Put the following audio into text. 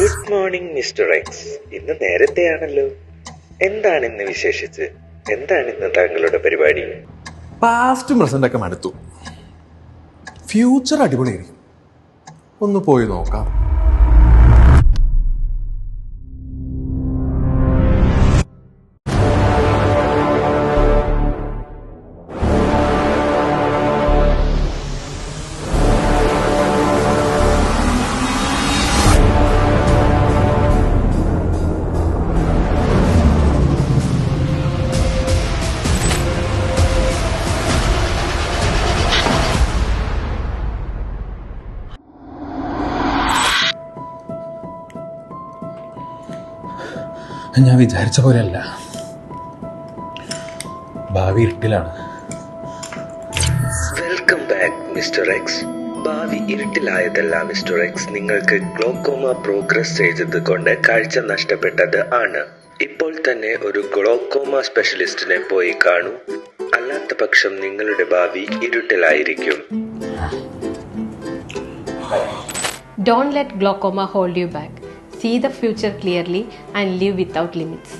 Good morning mister X. ഇന്ന് നേരത്തെയാണല്ലോ. എന്താണ് ഇന്ന് വിശേഷിച്ച്? എന്താണ് ഇന്ന് താങ്കളുടെ പരിപാടി? പാസ്റ്റും പ്രസന്റ് ഒക്കെ മടുത്തു. ഫ്യൂച്ചർ അടിപൊളിയായിരിക്കും. ഒന്ന് പോയി നോക്കാം. ഞാൻ വിചാരിച്ച പോലെയല്ല. ഭാവി ഇരുട്ടിലാണ്. Welcome back mister X. ഭാവി ഇരുട്ടിലായതല്ല മിസ്റ്റർ എക്സ്, നിങ്ങൾക്ക് ഗ്ലോക്കോമ പ്രോഗ്രസ് ചെയ്തത് കൊണ്ട് കാഴ്ച നഷ്ടപ്പെട്ടത് ആണ്. ഇപ്പോൾ തന്നെ ഒരു ഗ്ലോക്കോമ സ്പെഷ്യലിസ്റ്റിനെ പോയി കാണൂ. അല്ലാത്ത പക്ഷം നിങ്ങളുടെ ഭാവി ഇരുട്ടിലായിരിക്കും. Don't let glaucoma hold you back. See the future clearly and live without limits.